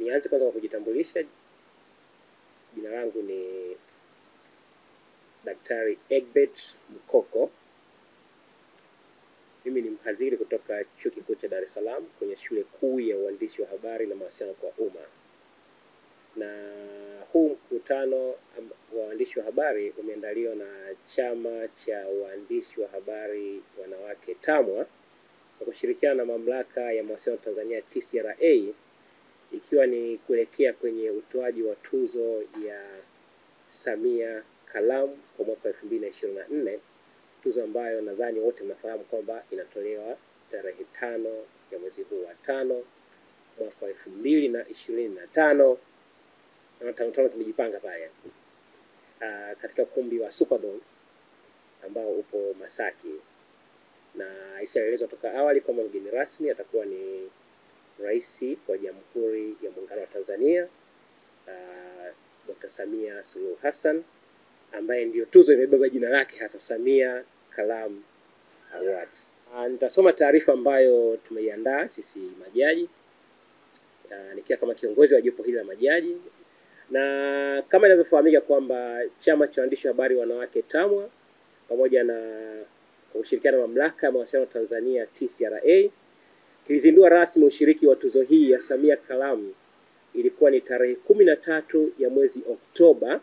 Nianze kwanza kwa kujitambulisha. Jina langu ni Daktari Egbert Mkoko. Mimi ni mhadhiri kutoka Chuo Kikuu cha Dar es Salaam kwenye shule kuu ya uandishi wa habari na mawasiliano kwa umma. Na huu mkutano wa waandishi wa habari umeandaliwa na Chama cha Waandishi wa Habari Wanawake TAMWA kwa kushirikiana na Mamlaka ya Mawasiliano Tanzania TCRA, ikiwa ni kuelekea kwenye utoaji wa tuzo ya Samia Kalamu kwa mwaka 2024, tuzo ambayo nadhani wote mnafahamu kwamba inatolewa tarehe 5 ya mwezi huu wa 5 mwaka 2025. Na tano tumejipanga pale katika ukumbi wa Superdome ambao upo Masaki, na ishaelezwa toka awali kwamba mgeni rasmi atakuwa ni Rais wa Jamhuri ya Muungano wa Tanzania, Dr. Samia Suluhu Hassan, ambaye ndio tuzo imebeba jina lake hasa, Samia Kalamu Awards. Nitasoma taarifa ambayo tumeiandaa sisi majaji, nikiwa kama kiongozi wa jopo hili la majaji. Na kama inavyofahamika kwamba Chama cha Waandishi wa Habari Wanawake TAMWA pamoja na ushirikiano na Mamlaka ya Mawasiliano Tanzania TCRA kilizindua rasmi ushiriki wa tuzo hii ya Samia Kalamu. Ilikuwa ni tarehe 13 ya mwezi Oktoba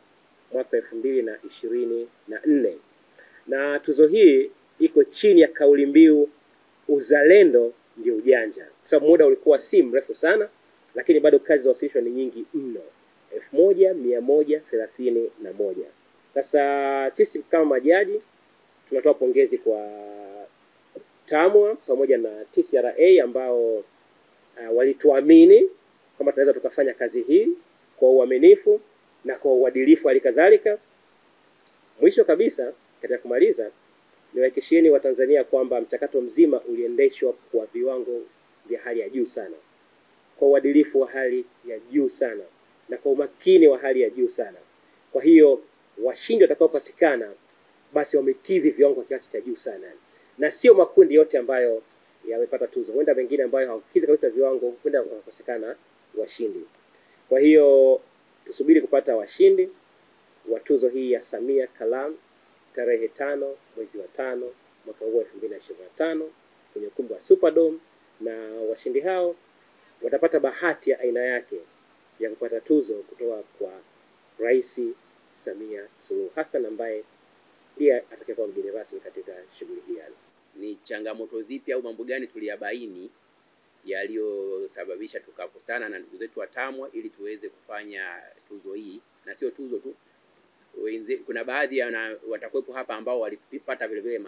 mwaka 2024. Na tuzo hii iko chini ya kauli mbiu uzalendo ndio ujanja. Kwa sababu muda ulikuwa si mrefu sana, lakini bado kazi za wasilisho ni nyingi mno, 1131. Sasa sisi kama majaji tunatoa pongezi kwa TAMWA pamoja na TCRA ambao walituamini kama tunaweza tukafanya kazi hii kwa uaminifu na kwa uadilifu halikadhalika. Mwisho kabisa, katika kumaliza, niwahakikishieni Watanzania kwamba mchakato mzima uliendeshwa kwa viwango vya hali ya juu sana, kwa uadilifu wa hali ya juu sana, na kwa umakini wa hali ya juu sana. Kwa hiyo washindi watakaopatikana basi wamekidhi viwango kwa kiasi cha juu sana, na sio makundi yote ambayo yamepata tuzo. Huenda mengine ambayo hawakidhi kabisa viwango, huenda wakakosekana washindi. Kwa hiyo tusubiri kupata washindi wa tuzo hii ya Samia Kalamu tarehe 5 mwezi wa 5 mwaka huu 2025 kwenye ukumbi wa Superdome, na washindi hao watapata bahati ya aina yake ya kupata tuzo kutoka kwa Rais Samia Suluhu Hassan, ambaye ndiye atakayekuwa mgeni rasmi katika shughuli hii. Ni changamoto zipi au mambo gani tuliyabaini yaliyosababisha tukakutana na ndugu zetu wa TAMWA ili tuweze kufanya tuzo hii? Na sio tuzo tu, kuna baadhi ya watakuwepo hapa ambao walipata vile vile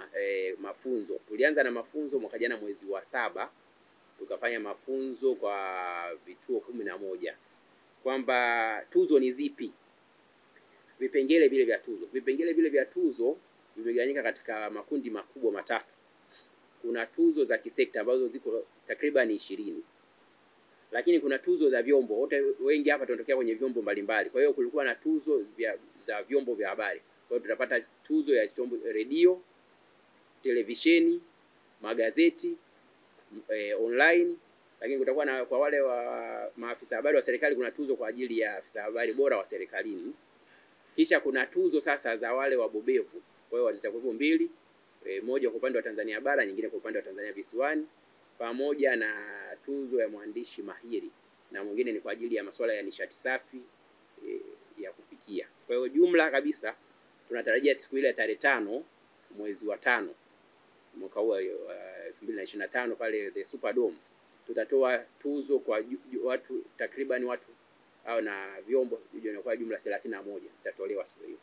mafunzo. Tulianza na mafunzo mwaka jana mwezi wa 7, tukafanya mafunzo kwa vituo 11, kwamba tuzo ni zipi, vipengele vile vya tuzo. Vipengele vile vya tuzo vimegawanyika katika makundi makubwa matatu. Kuna tuzo za kisekta ambazo ziko takriban 20. Lakini kuna tuzo za vyombo. Wote wengi hapa tunatokea kwenye vyombo mbalimbali. Kwa hiyo kulikuwa na tuzo za vyombo vya habari. Kwa hiyo tutapata tuzo ya chombo redio, televisheni, magazeti, online. Lakini kutakuwa na kwa wale wa maafisa habari wa serikali, kuna tuzo kwa ajili ya afisa habari bora wa serikalini. Kisha kuna tuzo sasa za wale wabobevu. Kwa hiyo zitakuwa 2, moja kwa upande wa Tanzania bara, nyingine kwa upande wa Tanzania visiwani, pamoja na tuzo ya mwandishi mahiri, na mwingine ni kwa ajili ya masuala ya nishati safi ya kupikia. Kwa hiyo jumla kabisa tunatarajia siku ile tarehe 5 mwezi wa 5 mwaka huu 2025 pale the Superdome tutatoa tuzo kwa watu takriban watu au na vyombo kwa jumla 31 zitatolewa siku hiyo.